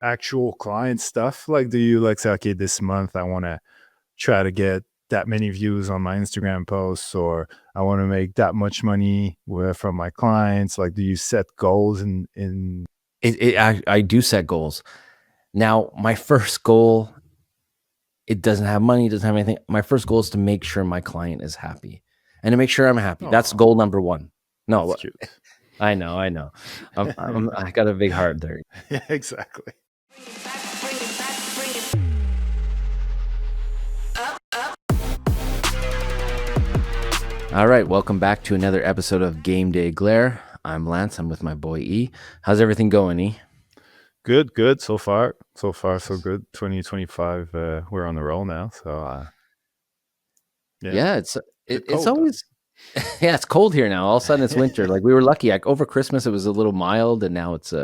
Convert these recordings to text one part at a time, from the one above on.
actual client stuff? Like, do you like say, okay, this month I want to try to get that many views on my Instagram posts, or I want to make that much money from my clients? Like, do you set goals in I do set goals. Now, my first goal, it doesn't have money, doesn't have anything. My first goal is to make sure my client is happy and to make sure I'm happy. That's Oh, goal number one. that's No, cute. I know. I got a big heart there. Yeah, exactly. All right, welcome back to another episode of Game Day Glare. I'm Lance. I'm with my boy E. How's everything going, E? Good. So far, so good. 2025, we're on the roll now. So, Yeah, it's a bit it's cold though. always yeah, it's cold here now. All of a sudden it's winter. Like we were lucky. Like over Christmas it was a little mild, and now it's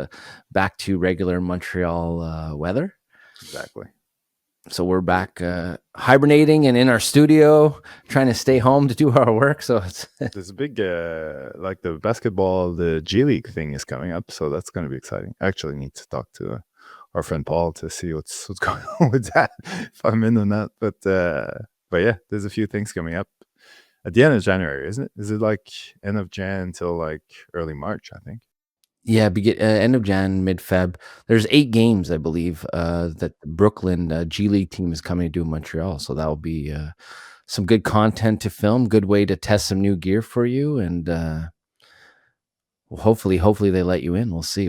back to regular Montreal weather. Exactly. So we're back hibernating and in our studio, trying to stay home to do our work. So it's There's a big like the basketball, the G League thing is coming up, so that's going to be exciting. I actually need to talk to our friend Paul to see what's going on with that, if I'm in on that. But yeah, there's a few things coming up at the end of January, isn't it? Is it like end of Jan until like early March, I think? yeah, end of Jan, mid Feb. There's 8 games, I believe, that the Brooklyn G League team is coming to do in Montreal. So that'll be some good content to film, good way to test some new gear for you, and hopefully they let you in. We'll see.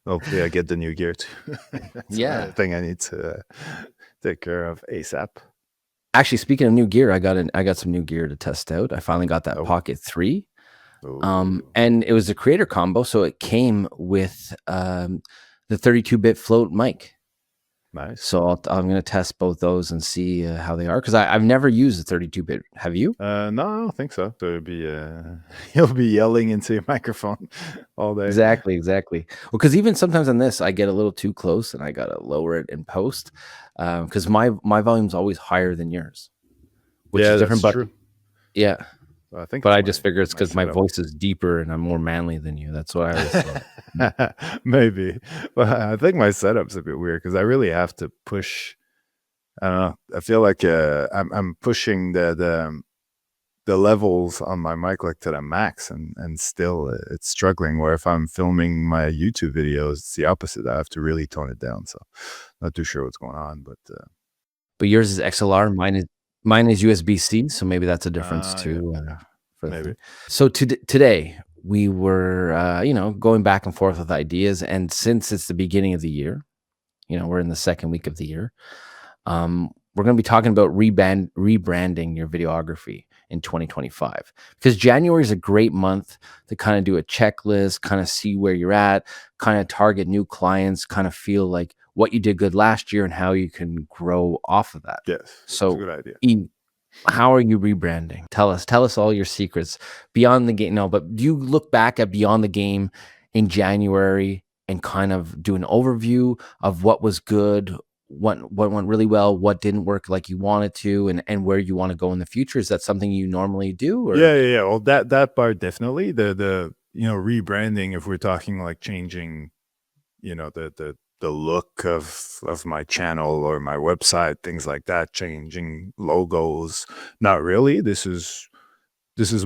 Hopefully I get the new gear too. That's another thing I need to take care of ASAP. Actually, speaking of new gear, I got some new gear to test out. I finally got that Pocket 3. And it was a creator combo, so it came with the 32-bit float mic. Nice. So I'm going to test both those and see how they are, because I've never used the 32-bit. Have you? No, I don't think so. So you'll be yelling into your microphone all day. Exactly. Well, because even sometimes on this, I get a little too close and I got to lower it in post, because my volume's always higher than yours, which is different. That's true. Yeah. Well, I think, but I just figure it's because my voice is deeper and I'm more manly than you. That's what I always thought. Maybe. Well, I think my setup's a bit weird because I really have to push. I don't know. I feel like I'm pushing the levels on my mic like to the max, and still it's struggling. Where if I'm filming my YouTube videos, it's the opposite. I have to really tone it down. So not too sure what's going on, but yours is XLR, mine is USB-C, so maybe that's a difference too. Maybe. So today we were going back and forth with ideas, and since it's the beginning of the year, we're in the second week of the year, we're going to be talking about rebranding your videography in 2025, because January is a great month to kind of do a checklist, kind of see where you're at, kind of target new clients, kind of feel like what you did good last year and how you can grow off of that. Yes. So that's a good idea. How are you rebranding? Tell us all your secrets beyond the game. No, but do you look back at beyond the game in January and kind of do an overview of what was good, what went really well, what didn't work like you wanted to, and where you want to go in the future? Is that something you normally do? Or? Yeah. Well, that part definitely. The rebranding, if we're talking like changing, the look of my channel or my website, things like that, changing logos. Not really. This is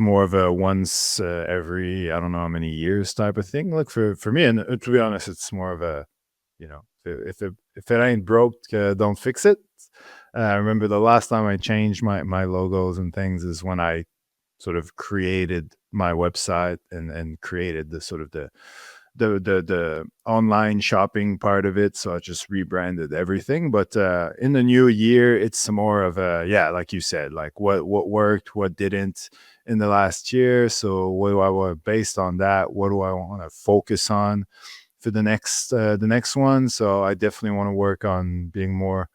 more of a once every, I don't know how many years type of thing. Like for me, and to be honest, it's more of a, if it ain't broke, don't fix it. I remember the last time I changed my logos and things is when I sort of created my website and created the sort of the online shopping part of it. So I just rebranded everything. But in the new year, it's more of a, like you said, like what worked, what didn't in the last year. So what do I want, based on that, what do I want to focus on for the next one? So I definitely want to work on being more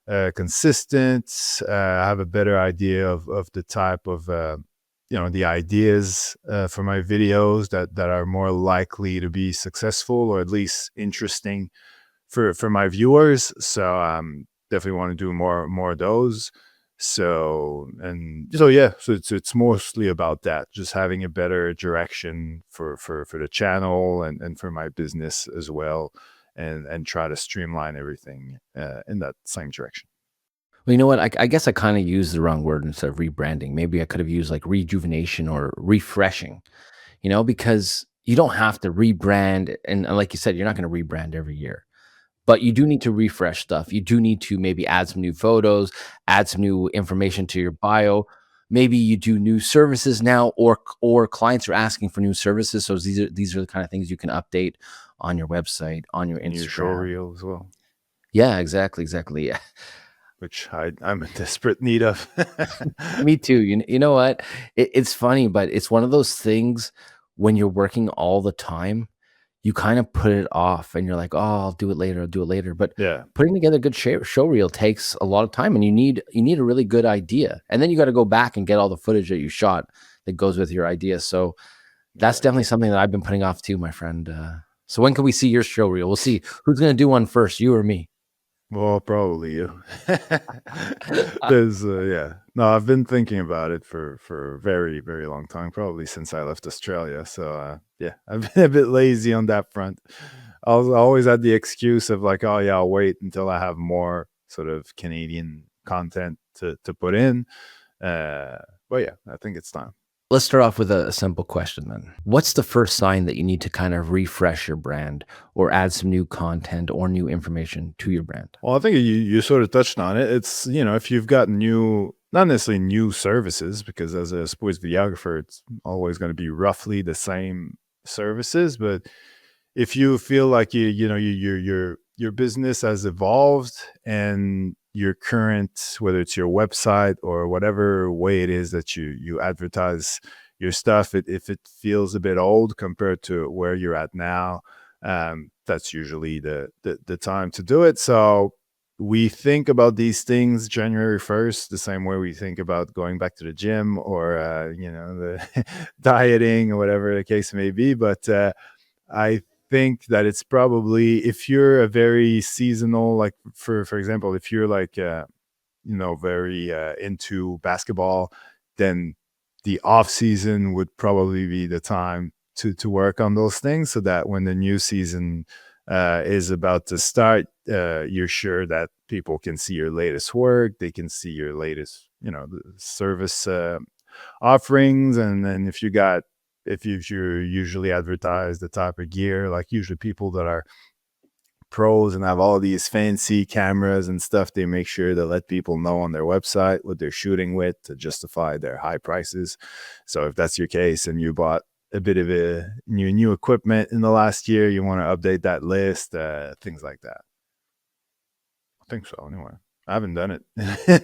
consistent, have a better idea of the type of the ideas for my videos that are more likely to be successful, or at least interesting for my viewers. So definitely want to do more of those. So it's mostly about that, just having a better direction for the channel and for my business as well, and try to streamline everything in that same direction. Well, you know what? I guess I kind of used the wrong word instead of rebranding. Maybe I could have used like rejuvenation or refreshing, because you don't have to rebrand. And like you said, you're not going to rebrand every year, but you do need to refresh stuff. You do need to maybe add some new photos, add some new information to your bio. Maybe you do new services now, or clients are asking for new services. So these are the kind of things you can update on your website, on your New show Instagram. reel as well, Yeah, exactly, exactly. Yeah. which I'm in desperate need of. Me too. You know what? It's funny, but it's one of those things when you're working all the time, you kind of put it off and you're like, oh, I'll do it later. I'll do it later. But Yeah, putting together a good show reel takes a lot of time, and you need a really good idea. And then you got to go back and get all the footage that you shot that goes with your idea. So that's definitely exactly. something that I've been putting off too, my friend. So when can we see your show reel? We'll see who's going to do one first, you or me. Well, probably you. There's yeah. No, I've been thinking about it for a very, very long time, probably since I left Australia. So yeah, I've been a bit lazy on that front. I always had the excuse of like, oh yeah, I'll wait until I have more sort of Canadian content to put in. Uh, but yeah, I think it's time. Let's start off with a simple question then. What's the first sign that you need to kind of refresh your brand or add some new content or new information to your brand? Well, I think you sort of touched on it. It's, if you've got new, not necessarily new services, because as a sports videographer, it's always going to be roughly the same services. But if you feel like your business has evolved, and your current, whether it's your website or whatever way it is that you advertise your stuff, if it feels a bit old compared to where you're at now, that's usually the time to do it. So we think about these things January 1st, the same way we think about going back to the gym, or the dieting, or whatever the case may be. But I think that it's probably, if you're a very seasonal, like for example, if you're like very into basketball, then the off season would probably be the time to work on those things, so that when the new season is about to start, you're sure that people can see your latest work, they can see your latest, the service offerings. And then if you usually advertise the type of gear, like usually people that are pros and have all these fancy cameras and stuff, they make sure to let people know on their website what they're shooting with to justify their high prices. So if that's your case and you bought a bit of a new equipment in the last year, you want to update that list, things like that. I think so anyway. I haven't done it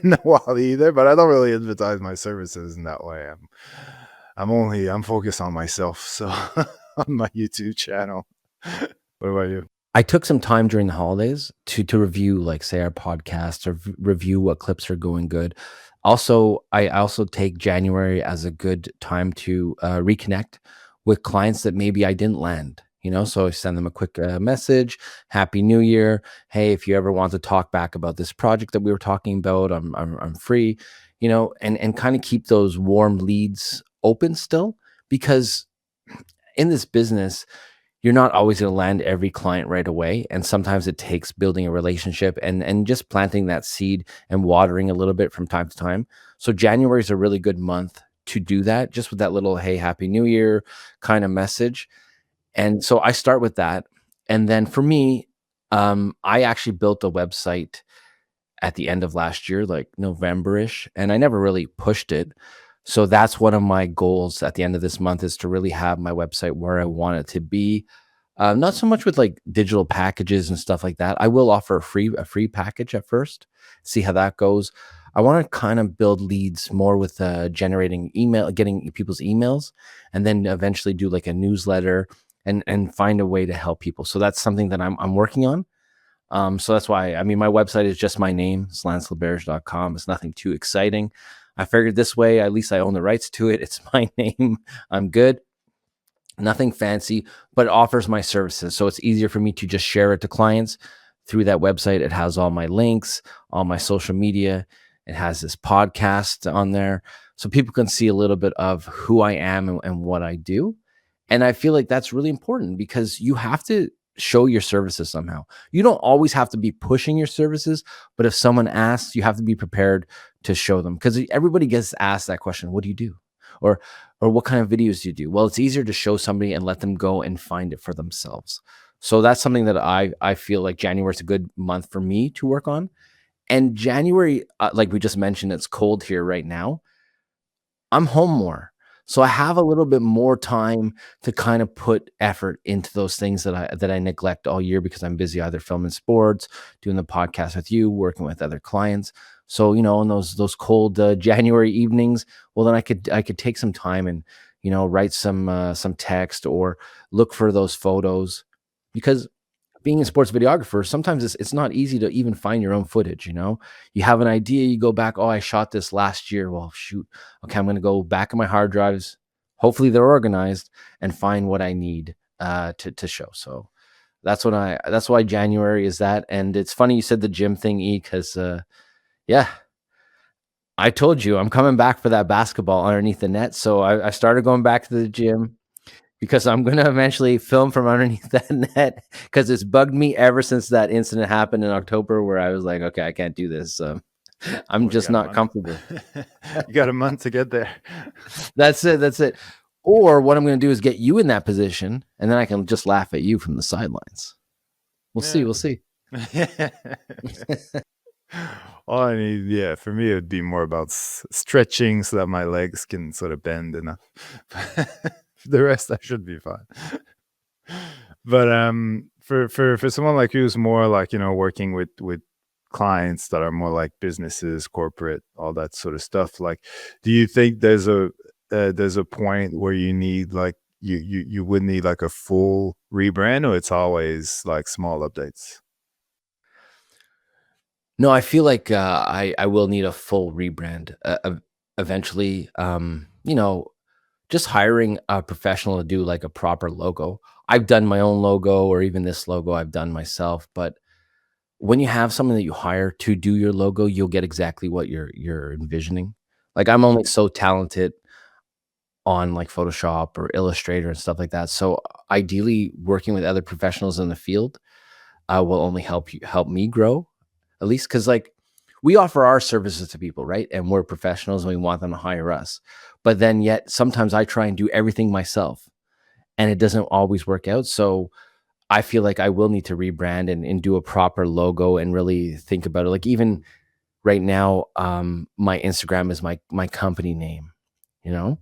in a while either, but I don't really advertise my services in that way. I'm focused on myself, so on my YouTube channel. What about you? I took some time during the holidays to review, like, say, our podcasts, or review what clips are going good. Also, I also take January as a good time to reconnect with clients that maybe I didn't land. So I send them a quick message, Happy New Year. Hey, if you ever want to talk back about this project that we were talking about, I'm free. And kind of keep those warm leads open still, because in this business, you're not always going to land every client right away, and sometimes it takes building a relationship and just planting that seed and watering a little bit from time to time. So January is a really good month to do that, just with that little "Hey, Happy New Year" kind of message. And so I start with that. And then for me, I actually built a website at the end of last year, like November-ish, and I never really pushed it. So that's one of my goals at the end of this month, is to really have my website where I want it to be. Not so much with like digital packages and stuff like that. I will offer a free package at first, see how that goes. I want to kind of build leads more with generating email, getting people's emails, and then eventually do like a newsletter and find a way to help people. So that's something that I'm working on. So that's why, I mean, my website is just my name, slansleberge.com. It's nothing too exciting. I figured this way, at least I own the rights to it. It's my name. I'm good. Nothing fancy, but it offers my services. So it's easier for me to just share it to clients through that website. It has all my links, all my social media. It has this podcast on there, so people can see a little bit of who I am and what I do. And I feel like that's really important because you have to show your services somehow. You don't always have to be pushing your services, but if someone asks, you have to be prepared to show them, because everybody gets asked that question, what do you do? Or what kind of videos do you do? Well, it's easier to show somebody and let them go and find it for themselves. So that's something that I feel like January is a good month for me to work on. And January, like we just mentioned, it's cold here right now. I'm home more. So I have a little bit more time to kind of put effort into those things that I neglect all year because I'm busy either filming sports, doing the podcast with you, working with other clients. So, in those cold January evenings, well then I could take some time and, write some text or look for those photos, because being a sports videographer, sometimes it's not easy to even find your own footage, You have an idea, you go back, "Oh, I shot this last year." Well, shoot. Okay, I'm gonna go back in my hard drives. Hopefully they're organized, and find what I need to show. So that's why January is that. And it's funny you said the gym thing, because yeah, I told you I'm coming back for that basketball underneath the net. So I started going back to the gym because I'm gonna eventually film from underneath that net, because it's bugged me ever since that incident happened in October where I was like, okay, I can't do this. I'm Well, you just got a not month. comfortable. You got a month to get there. That's it. That's it. Or what I'm gonna do is get you in that position, and then I can just laugh at you from the sidelines. We'll see. Yeah. We'll see. All I need, yeah, for me, it would be more about stretching so that my legs can sort of bend enough. The rest, I should be fine. But for someone like you who's more like, working with clients that are more like businesses, corporate, all that sort of stuff, like, do you think there's a point where you need like you would need like a full rebrand, or it's always like small updates? No, I feel like I will need a full rebrand eventually. Just hiring a professional to do like a proper logo. I've done my own logo, or even this logo I've done myself, but when you have someone that you hire to do your logo, you'll get exactly what you're envisioning. Like, I'm only so talented on like Photoshop or Illustrator and stuff like that. So ideally, working with other professionals in the field will only help me grow, at least because, like, we offer our services to people, right? And we're professionals and we want them to hire us. But then yet sometimes I try and do everything myself, and it doesn't always work out. So I feel like I will need to rebrand and do a proper logo and really think about it. Like, even right now, my Instagram is my company name, you know,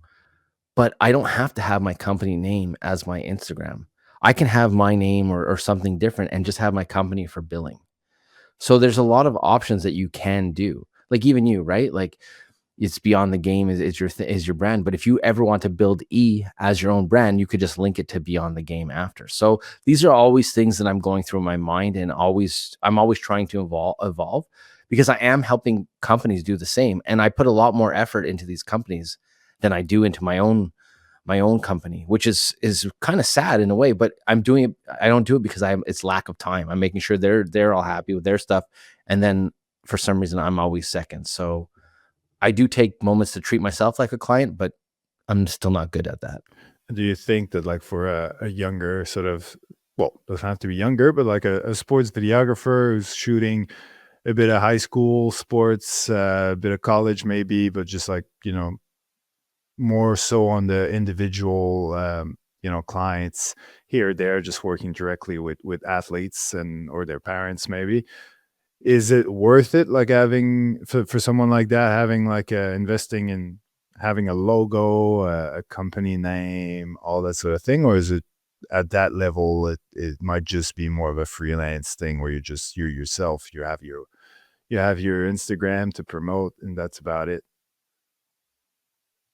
but I don't have to have my company name as my Instagram. I can have my name or something different and just have my company for billing. So there's a lot of options that you can do. Like, even you, right? Like, it's Beyond the Game is your brand. But if you ever want to build as your own brand, you could just link it to Beyond the Game after. So these are always things that I'm going through in my mind, and I'm always trying to evolve, because I am helping companies do the same. And I put a lot more effort into these companies than I do into my own company, which is kind of sad in a way, but I'm doing it. I don't do it because it's lack of time. I'm making sure they're all happy with their stuff. And then for some reason I'm always second. So I do take moments to treat myself like a client, but I'm still not good at that. Do you think that like for a younger sort of, well, doesn't have to be younger, but like a sports videographer who's shooting a bit of high school sports, a bit of college maybe, but just like, more so on the individual, clients here or there, just working directly with athletes and or their parents maybe. Is it worth it, like having for someone like that, having like investing in having a logo, a company name, all that sort of thing, or is it at that level? It might just be more of a freelance thing where you're yourself. You have your Instagram to promote, and that's about it.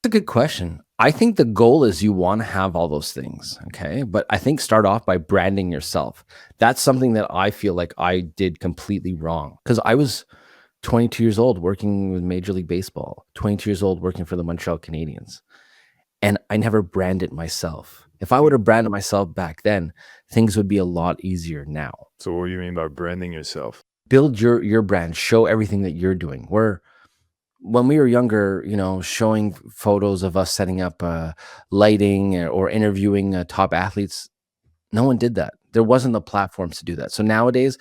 That's a good question. I think the goal is you want to have all those things. Okay. But I think start off by branding yourself. That's something that I feel like I did completely wrong, because I was 22 years old working with Major League Baseball, 22 years old working for the Montreal Canadiens, and I never branded myself. If I would have branded myself back then, things would be a lot easier now. So what do you mean by branding yourself? Build your brand, show everything that you're doing. when we were younger, showing photos of us setting up lighting or interviewing top athletes, no one did that. There wasn't the platforms to do that. So nowadays,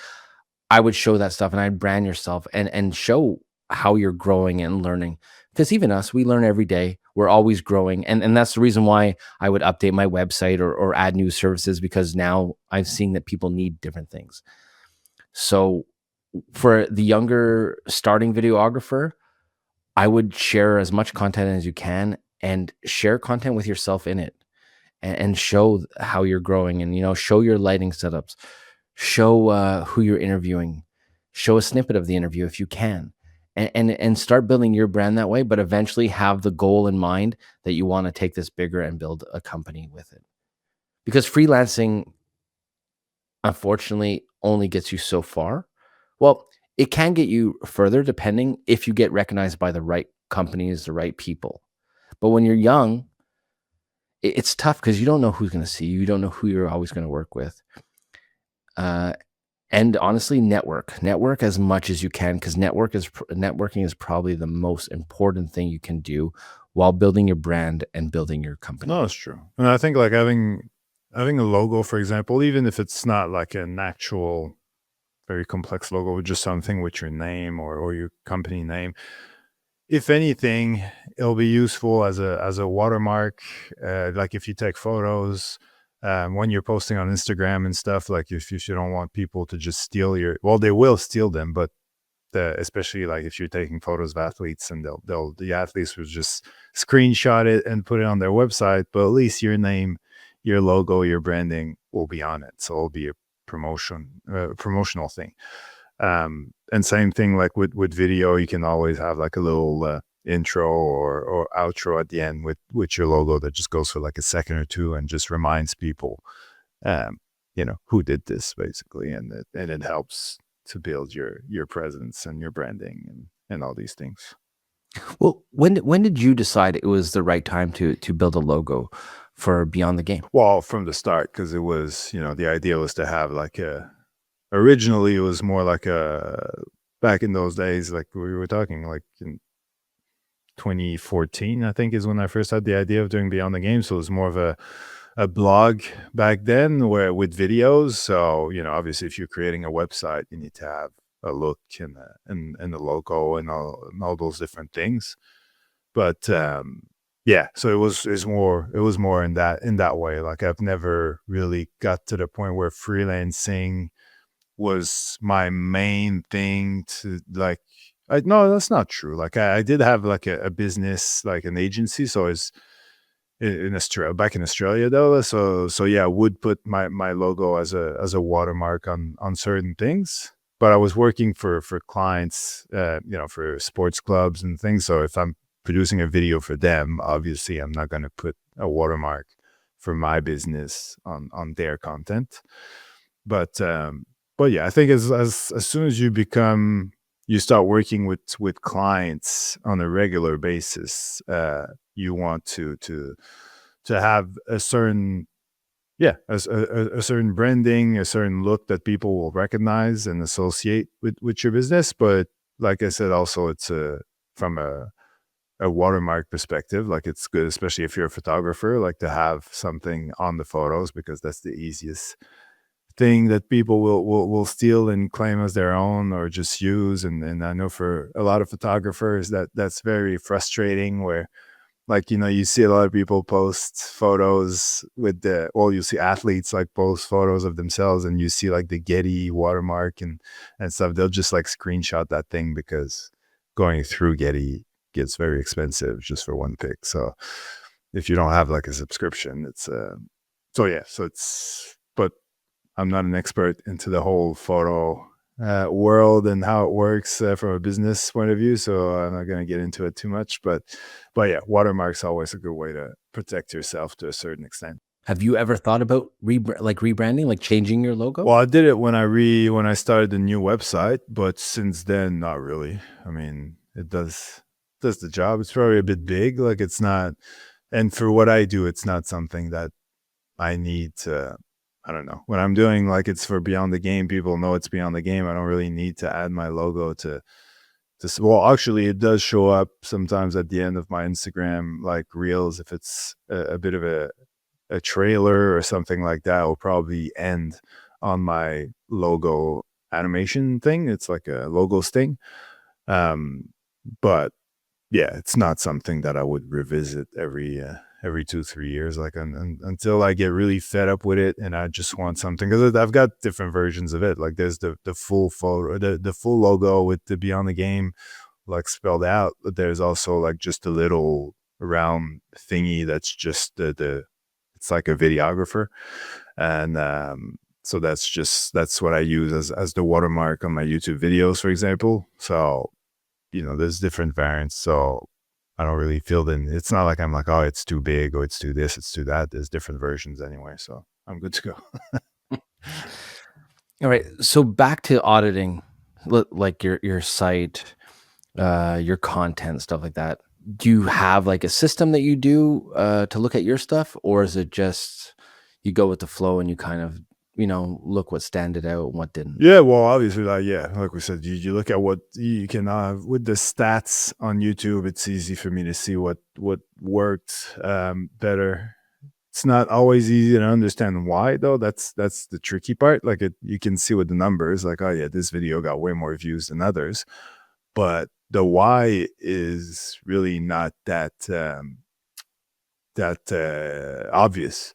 I would show that stuff and I'd brand yourself and show how you're growing and learning. Because even us, we learn every day. We're always growing. And that's the reason why I would update my website or add new services, because now I'm seeing that people need different things. So for the younger starting videographer, I would share as much content as you can and share content with yourself in it, and show how you're growing, and show your lighting setups, show who you're interviewing, show a snippet of the interview if you can, and start building your brand that way. But eventually have the goal in mind that you want to take this bigger and build a company with it, because freelancing unfortunately only gets you so far. Well, it can get you further depending if you get recognized by the right companies, the right people. But when you're young, it's tough because you don't know who's going to see you. You don't know who you're always going to work with. Uh, and honestly, network as much as you can, because networking is probably the most important thing you can do while building your brand and building your company. No, it's true. And I think like having a logo, for example, even if it's not like an actual very complex logo, just something with your name or your company name. If anything, it'll be useful as a watermark. Like if you take photos, when you're posting on Instagram and stuff, like if you don't want people to just steal well, they will steal them, but especially like if you're taking photos of athletes, and the athletes will just screenshot it and put it on their website, but at least your name, your logo, your branding will be on it, so it'll be a promotional thing. And same thing like with video, you can always have like a little intro or outro at the end with your logo that just goes for like a second or two and just reminds people, um, who did this basically, and it helps to build your presence and your branding and all these things. Well, when did you decide it was the right time to build a logo for Beyond the Game? Well, from the start, because it was, the idea was to have like originally it was more like back in those days, like we were talking like in 2014, I think is when I first had the idea of doing Beyond the Game. So it was more of a blog back then where with videos. So, obviously if you're creating a website, you need to have a look and the logo and all those different things. But yeah, so it was more in that way. Like I've never really got to the point where freelancing was my main thing to like. No, that's not true. Like I did have like a business, like an agency. So it's in Australia, back in Australia though. So yeah, I would put my logo as a watermark on certain things. But I was working for clients, for sports clubs and things. So if I'm producing a video for them, obviously I'm not going to put a watermark for my business on their content. But but yeah, I think as soon as you start working with clients on a regular basis, you want to have a certain, yeah, a certain branding, a certain look that people will recognize and associate with your business. But like I said, also it's from a watermark perspective, like it's good, especially if you're a photographer, like to have something on the photos, because that's the easiest thing that people will steal and claim as their own or just use. And I know for a lot of photographers that's very frustrating, where like, you see a lot of people post photos with you see athletes like post photos of themselves, and you see like the Getty watermark and stuff. They'll just like screenshot that thing because going through Getty gets very expensive just for one pic. So if you don't have like a subscription, it's so yeah, so it's, but I'm not an expert into the whole photo world and how it works from a business point of view, so I'm not going to get into it too much. But yeah, watermark's always a good way to protect yourself to a certain extent. Have you ever thought about rebranding, like changing your logo? Well, I did it when I started the new website, but since then, not really. I mean, it does the job. It's probably a bit big. Like it's not, and for what I do, it's not something that I need to, I don't know. When I'm doing like it's for Beyond the Game, people know it's Beyond the Game. I don't really need to add my logo Well, actually, it does show up sometimes at the end of my Instagram, like reels. If it's a bit of a trailer or something like that, will probably end on my logo animation thing. It's like a logo sting. Um, but yeah, it's not something that I would revisit every 2 3 years. Like until I get really fed up with it, and I just want something because I've got different versions of it. Like there's the full photo, the full logo with the Beyond the Game like spelled out. But there's also like just a little round thingy that's just the it's like a videographer, and so that's what I use as the watermark on my YouTube videos, for example. So there's different variants. So I don't really feel then it's not like I'm like, oh, it's too big or it's too this, it's too that. There's different versions anyway. So I'm good to go. All right. So back to auditing, like your site, your content, stuff like that. Do you have like a system that you do to look at your stuff, or is it just you go with the flow and you kind of look what standed out and what didn't? Yeah, well, obviously, like like we said, you look at what you can with the stats on YouTube. It's easy for me to see what worked better. It's not always easy to understand why, though. That's the tricky part. Like you can see with the numbers, like, oh yeah, this video got way more views than others, but the why is really not that obvious.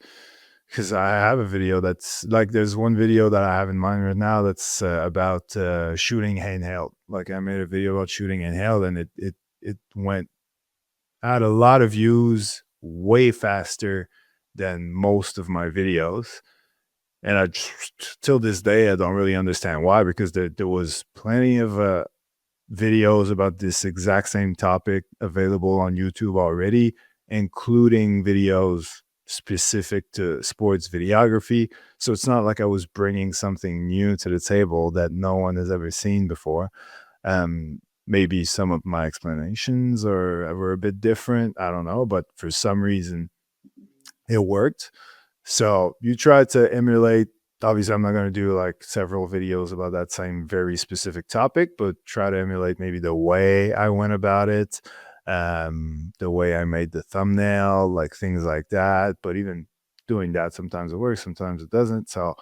Because I have a video that's like, there's one video that I have in mind right now that's about shooting handheld. Like I made a video about shooting handheld, and it went had a lot of views way faster than most of my videos. And till this day, I don't really understand why, because there was plenty of videos about this exact same topic available on YouTube already, including videos specific to sports videography. So it's not like I was bringing something new to the table that no one has ever seen before. Maybe some of my explanations were a bit different. I don't know, but for some reason it worked. So you try to emulate. Obviously, I'm not going to do like several videos about that same very specific topic, but try to emulate maybe the way I went about it, the way I made the thumbnail, like things like that. But even doing that, sometimes it works, sometimes it doesn't. So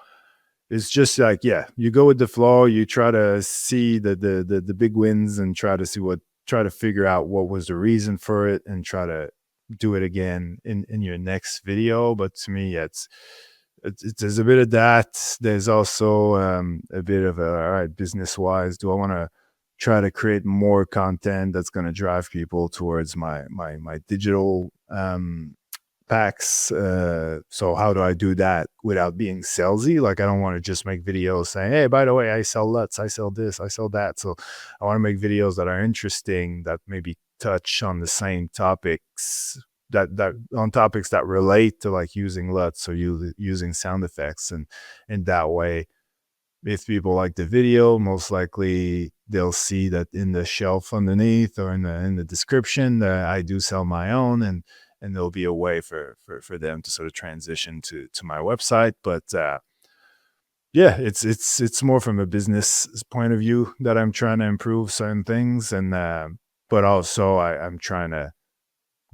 it's just like, yeah, you go with the flow. You try to see the big wins and try to figure out what was the reason for it, and try to do it again in your next video. But to me, yeah, there's a bit of that. There's also a bit of all right, business wise, do I want to try to create more content that's going to drive people towards my digital packs? So how do I do that without being salesy? Like I don't want to just make videos saying, hey, by the way, I sell LUTs, I sell this, I sell that. So I want to make videos that are interesting, that maybe touch on the same topics, that on topics that relate to like using LUTs or using sound effects. And in that way, if people like the video, most likely they'll see that in the shelf underneath or in the description that I do sell my own, and there'll be a way for them to sort of transition to my website. But yeah, it's more from a business point of view that I'm trying to improve certain things, and but also I'm trying to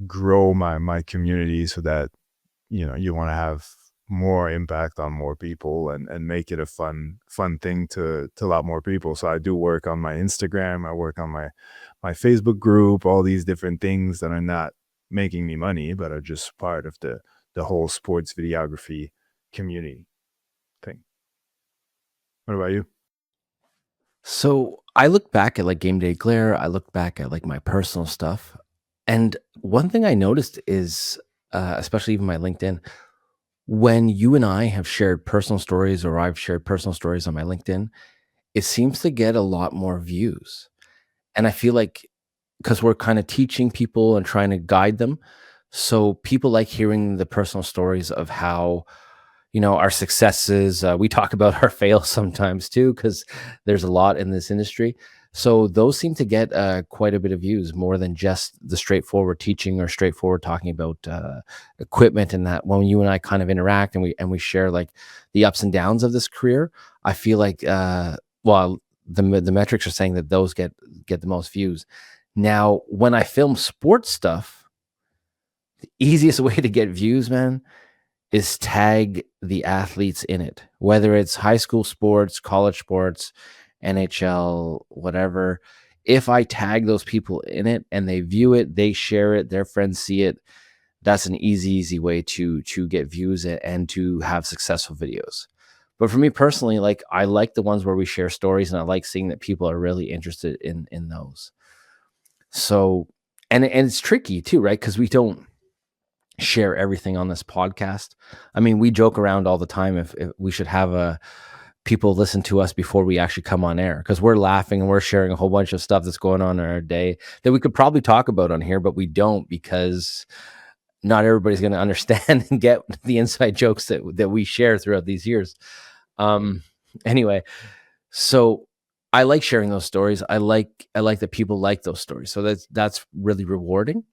grow my community so that you want to have more impact on more people, and make it a fun thing to a lot more people. So I do work on my Instagram, I work on my Facebook group, all these different things that are not making me money but are just part of the whole sports videography community thing. What about you? So I look back at like Game Day Glare, I look back at like my personal stuff. And one thing I noticed is, especially even my LinkedIn, when you and I have shared personal stories or I've shared personal stories on my LinkedIn, it seems to get a lot more views. And I feel like because we're kind of teaching people and trying to guide them. So people like hearing the personal stories of how our successes. We talk about our fails sometimes too, because there's a lot in this industry. So those seem to get quite a bit of views, more than just the straightforward teaching or straightforward talking about equipment. And that when you and I kind of interact and we share like the ups and downs of this career, I feel like well, the metrics are saying that those get the most views. Now, when I film sports stuff, the easiest way to get views, man, is tag the athletes in it, whether it's high school sports, college sports, NHL, whatever. If I tag those people in it and they view it, they share it, their friends see it, that's an easy way to get views and to have successful videos. But for me personally, like I like the ones where we share stories, and I like seeing that people are really interested in those. So, and it's tricky too, right? Because we don't share everything on this podcast. I mean, we joke around all the time if we should have people listen to us before we actually come on air, because we're laughing and we're sharing a whole bunch of stuff that's going on in our day that we could probably talk about on here, but we don't, because not everybody's going to understand and get the inside jokes that we share throughout these years. Um, anyway, so I like sharing those stories. I like that people like those stories. So that's really rewarding.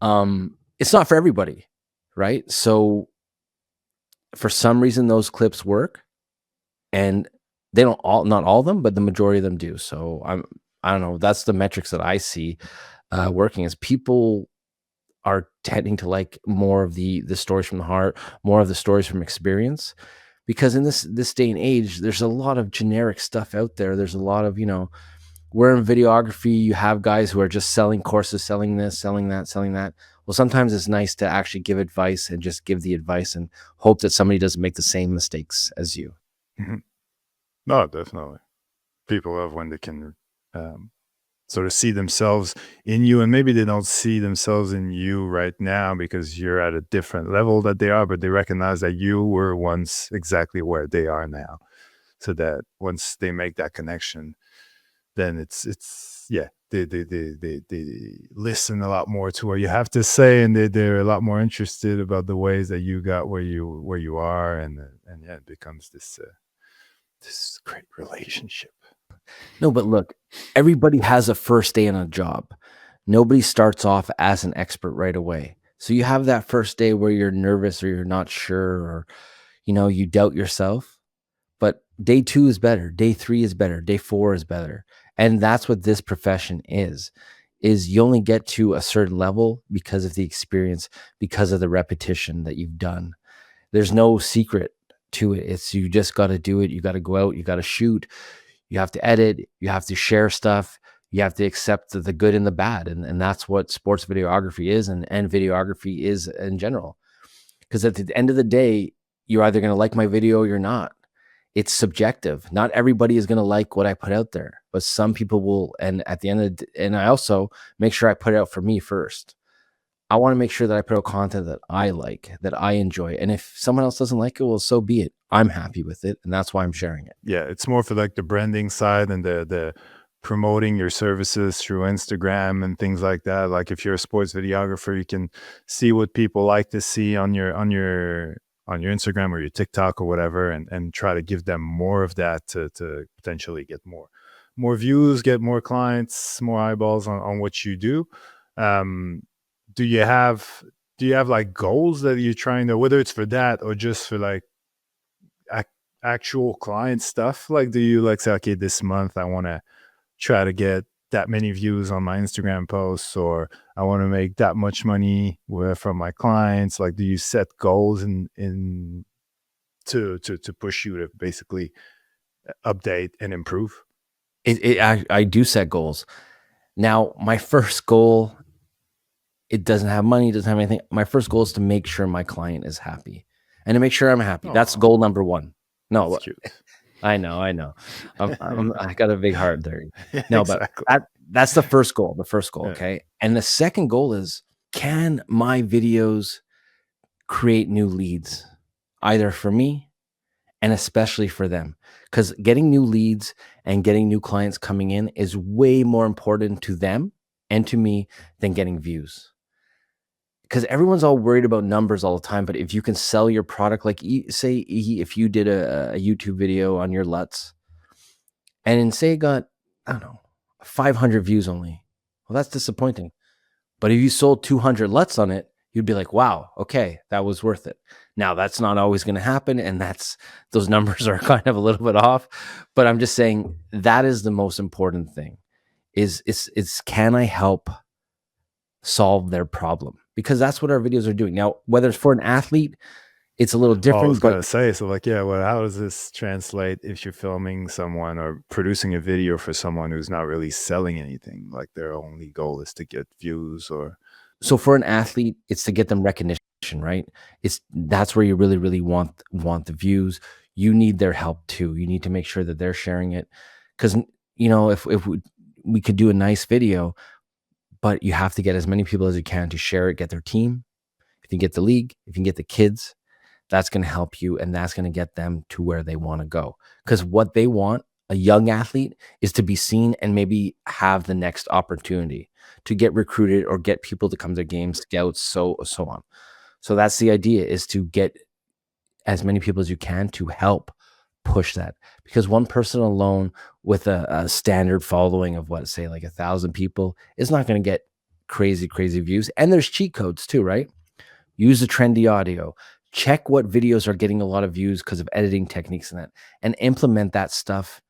It's not for everybody, right? So for some reason, those clips work, and they don't not all of them, but the majority of them do. So I don't know. That's the metrics that I see working, is people are tending to like more of the stories from the heart, more of the stories from experience, because in this day and age, there's a lot of generic stuff out there. There's a lot of, we're in videography. You have guys who are just selling courses, selling this, selling that, selling that. Well, sometimes it's nice to actually give advice and just give the advice and hope that somebody doesn't make the same mistakes as you. Mhm. No, definitely. People love when they can sort of see themselves in you, and maybe they don't see themselves in you right now because you're at a different level that they are, but they recognize that you were once exactly where they are now. So that once they make that connection, then it's yeah, they listen a lot more to what you have to say, and they're a lot more interested about the ways that you got where you are, and yeah, it becomes this great relationship. No, but look, everybody has a first day on a job. Nobody starts off as an expert right away. So you have that first day where you're nervous or you're not sure, or you doubt yourself. But day 2 is better. Day 3 is better. Day 4 is better. And that's what this profession is you only get to a certain level because of the experience, because of the repetition that you've done. There's no secret to it. It's you just got to do it. You got to go out, you got to shoot, you have to edit, you have to share stuff, you have to accept the good and the bad. And that's what sports videography is, and videography is in general. Because at the end of the day, you're either going to like my video or you're not. It's subjective. Not everybody is going to like what I put out there, but some people will. And at the end of and I also make sure I put it out for me first. I want to make sure that I put out content that I like, that I enjoy. And if someone else doesn't like it, well, so be it. I'm happy with it, and that's why I'm sharing it. Yeah, it's more for like the branding side and the promoting your services through Instagram and things like that. Like if you're a sports videographer, you can see what people like to see on your Instagram or your TikTok or whatever, and try to give them more of that to potentially get more views, get more clients, more eyeballs on what you do. Um, do you have like goals that you're trying to, whether it's for that or just for like actual client stuff? Like, do you like say, okay, this month I want to try to get that many views on my Instagram posts, or I want to make that much money from my clients? Like, do you set goals in to push you to basically update and improve? I do set goals. Now, my first goal, it doesn't have money, it doesn't have anything. My first goal is to make sure my client is happy and to make sure I'm happy. That's Oh, goal number one. that's No, cute. I know, I know. I got a big heart there. Yeah, No, but exactly. that's the first goal. The first goal, Yeah. okay. And the second goal is, can my videos create new leads, either for me and especially for them? Because getting new leads and getting new clients coming in is way more important to them and to me than getting views. Because everyone's all worried about numbers all the time, but if you can sell your product, like say if you did a YouTube video on your LUTs and say it got, I don't know, 500 views only, well, that's disappointing. But if you sold 200 LUTs on it, you'd be like, wow, okay, that was worth it. Now that's not always going to happen. And that's, those numbers are kind of a little bit off, but I'm just saying that is the most important thing is can I help solve their problem? Because that's what our videos are doing. Now, whether it's for an athlete, it's a little Well, I was different, but gonna say, so like, yeah, well, how does this translate if you're filming someone or producing a video for someone who's not really selling anything? Like their only goal is to get views or so for an athlete, it's to get them recognition, right? It's that's where you really, really want the views. You need their help too. You need to make sure that they're sharing it. Because if we could do a nice video, but you have to get as many people as you can to share it, get their team. If you get the league, if you can get the kids, that's going to help you and that's going to get them to where they want to go. Because what they want, a young athlete, is to be seen and maybe have the next opportunity to get recruited or get people to come to games, scouts, so on. So that's the idea, is to get as many people as you can to help push that. Because one person alone with a standard following of what, say like 1,000 people is not going to get crazy, crazy views. And there's cheat codes too, right? Use the trendy audio, check what videos are getting a lot of views because of editing techniques and implement that stuff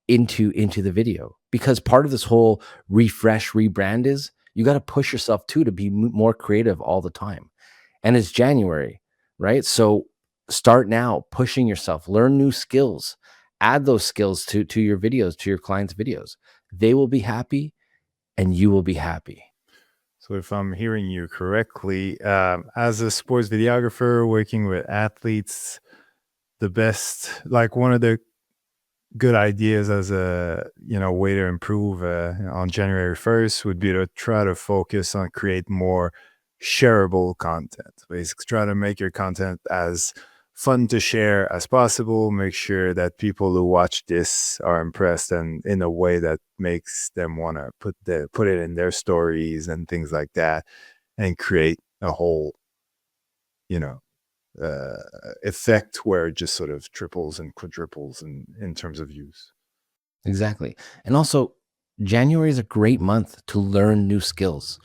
into the video. Because part of this whole refresh rebrand is you got to push yourself too to be more creative all the time. And it's January, right? So start now pushing yourself, learn new skills, add those skills to your videos, to your clients' videos. They will be happy and you will be happy. so if I'm hearing you correctly, as a sports videographer working with athletes, the best, like one of the good ideas as a way to improve on January 1st would be to try to focus on create more shareable content. Basically, try to make your content as fun to share as possible. Make sure that people who watch this are impressed and in a way that makes them want to put it in their stories and things like that, and create a whole you know uh, effect where it just sort of triples and quadruples in terms of views. Exactly. And also, January is a great month to learn new skills.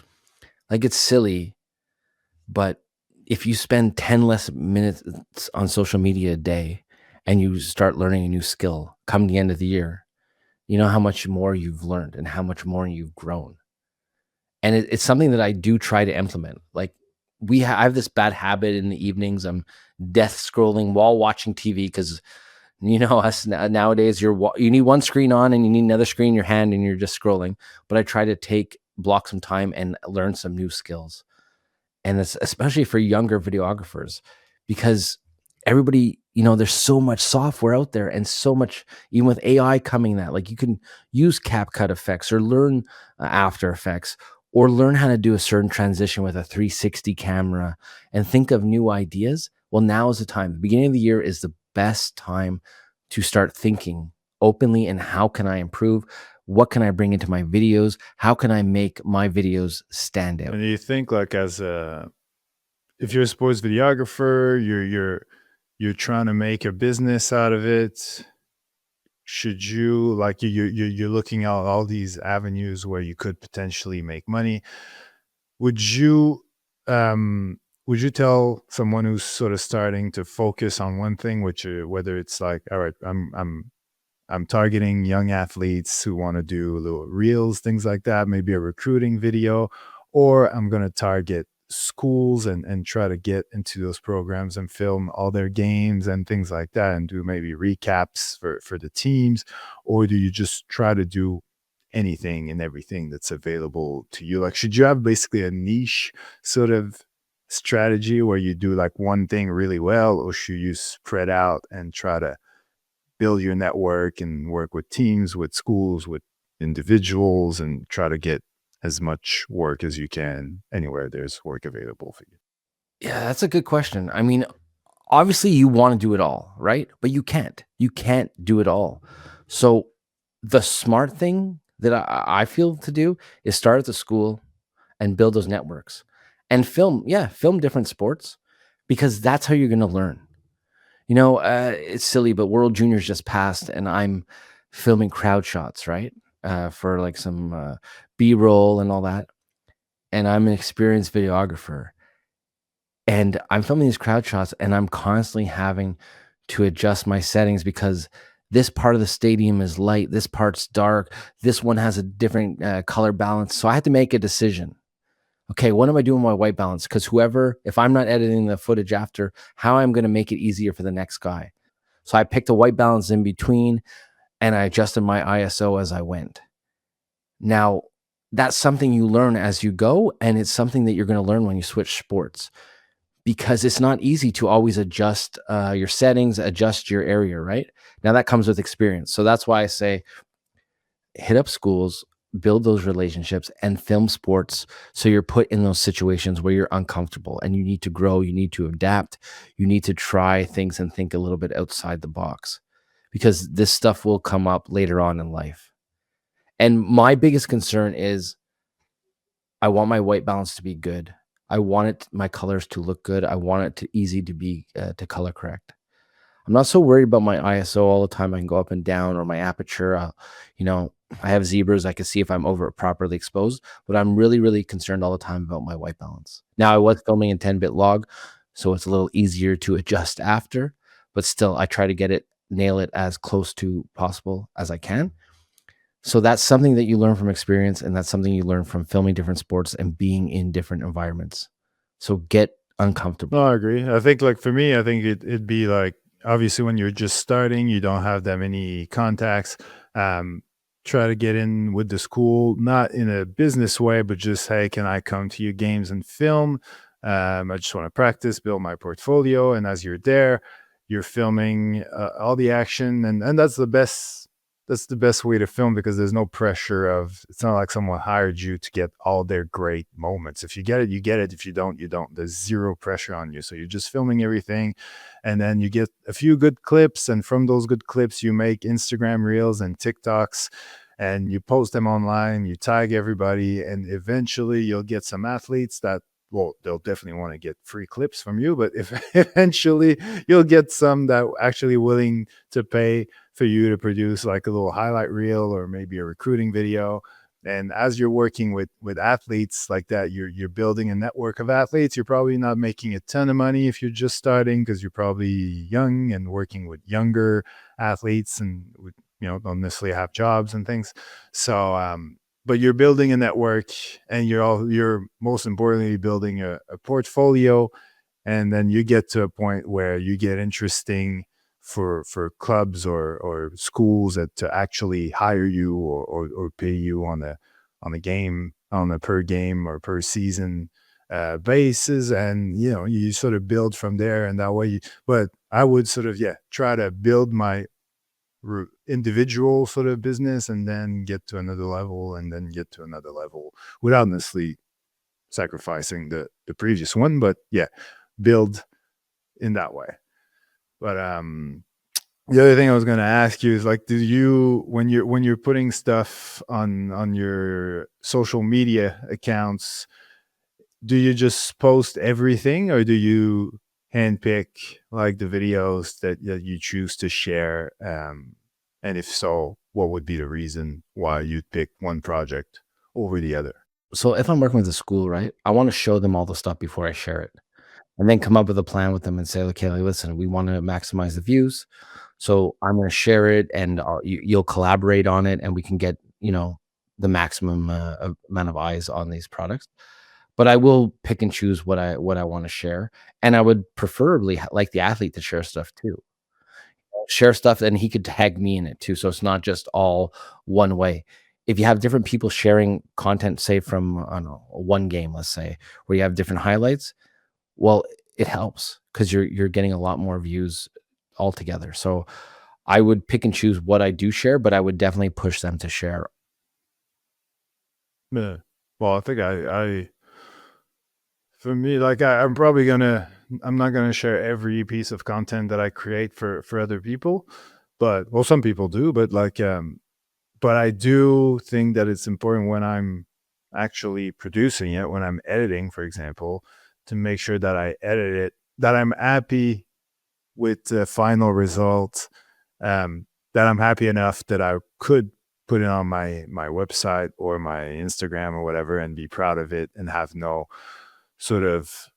Like, it's silly, but if you spend 10 less minutes on social media a day and you start learning a new skill come the end of the year, you know how much more you've learned and how much more you've grown. And it's something that I do try to implement. Like, I have this bad habit in the evenings. I'm death scrolling while watching TV because us nowadays, you need one screen on and you need another screen in your hand and you're just scrolling. But I try to block some time and learn some new skills. And it's especially for younger videographers because everybody, there's so much software out there and so much, even with AI coming, that like you can use CapCut effects or learn After Effects or learn how to do a certain transition with a 360 camera and think of new ideas. Well, now is the time. The beginning of the year is the best time to start thinking openly, and how can I improve? What can I bring into my videos? How can I make my videos stand out? And you think like as a if you're a sports videographer, you're trying to make a business out of it. Should you like you're looking at all these avenues where you could potentially make money? Would you would you tell someone who's sort of starting to focus on one thing, which whether it's like, all right, I'm targeting young athletes who want to do little reels, things like that, maybe a recruiting video, or I'm going to target schools and try to get into those programs and film all their games and things like that and do maybe recaps for the teams, or do you just try to do anything and everything that's available to you? Like, should you have basically a niche sort of strategy where you do like one thing really well, or should you spread out and try to build your network and work with teams, with schools, with individuals, and try to get as much work as you can anywhere there's work available for you? Yeah, that's a good question. I mean, obviously you want to do it all, right? But you can't. You can't do it all. So the smart thing that I feel to do is start at the school and build those networks and film. Yeah, film different sports because that's how you're going to learn. It's silly, but World Juniors just passed, and I'm filming crowd shots, right? For like some B roll and all that. And I'm an experienced videographer. And I'm filming these crowd shots and I'm constantly having to adjust my settings because this part of the stadium is light, this part's dark, this one has a different color balance. So I had to make a decision. Okay, what am I doing with my white balance? Because whoever, if I'm not editing the footage after, how I'm going to make it easier for the next guy. So I picked a white balance in between and I adjusted my ISO as I went. Now, that's something you learn as you go, and it's something that you're going to learn when you switch sports because it's not easy to always adjust your settings, adjust your area, right? Now, that comes with experience. So that's why I say hit up schools, build those relationships, and film sports so you're put in those situations where you're uncomfortable and you need to grow, you need to adapt, you need to try things and think a little bit outside the box because this stuff will come up later on in life. And my biggest concern is I want my white balance to be good. I want my colors to look good. I want it to easy to be to color correct. I'm not so worried about my ISO all the time. I can go up and down or my aperture. You know, I have zebras. I can see if I'm over properly exposed, but I'm really, really concerned all the time about my white balance. Now, I was filming in 10-bit log, so it's a little easier to adjust after, but still, I try to nail it as close to possible as I can. So that's something that you learn from experience, and that's something you learn from filming different sports and being in different environments. So get uncomfortable. No, I agree. I think like for me, I think it'd be like obviously when you're just starting, you don't have that many contacts. Um, Try to get in with the school, not in a business way, but just hey, can I come to your games and film? I just want to practice, build my portfolio, and as you're there, you're filming all the action, and that's the best way to film because there's no pressure of it's not like someone hired you to get all their great moments. If you get it, you get it. If you don't, you don't. There's zero pressure on you. So you're just filming everything and then you get a few good clips and from those good clips you make Instagram reels and TikToks and you post them online, you tag everybody and eventually you'll get some athletes that well, they'll definitely want to get free clips from you, but if eventually you'll get some that actually willing to pay for you to produce like a little highlight reel or maybe a recruiting video. And as you're working with athletes like that, you're building a network of athletes. You're probably not making a ton of money if you're just starting because you're probably young and working with younger athletes and with, don't necessarily have jobs and things. So but you're building a network and you're most importantly building a portfolio and then you get to a point where you get interesting for clubs or schools that to actually hire you or pay you on a game on a per game or per season basis and you sort of build from there and that way but I would sort of try to build my individual sort of business and then get to another level and then get to another level without necessarily sacrificing the previous one but build in that way. But the other thing I was going to ask you is like, do you when you're putting stuff on your social media accounts, do you just post everything, or do you handpick like the videos that you choose to share? And if so, what would be the reason why you'd pick one project over the other? So if I'm working with a school, right, I want to show them all the stuff before I share it and then come up with a plan with them and say, okay, like, listen, we want to maximize the views. So I'm going to share it and you'll collaborate on it and we can get, the maximum amount of eyes on these products. But I will pick and choose what I want to share. And I would preferably like the athlete to share stuff too. Share stuff and he could tag me in it too. So it's not just all one way. If you have different people sharing content, say from, I don't know, one game, let's say, where you have different highlights, well, it helps because you're getting a lot more views altogether. So I would pick and choose what I do share, but I would definitely push them to share. Yeah. Well, I think I for me, like I'm not gonna share every piece of content that I create for other people, but well, some people do, but but I do think that it's important when I'm actually producing it, when I'm editing, for example, to make sure that I edit it, that I'm happy with the final result, that I'm happy enough that I could put it on my website or my Instagram or whatever and be proud of it and have no sort of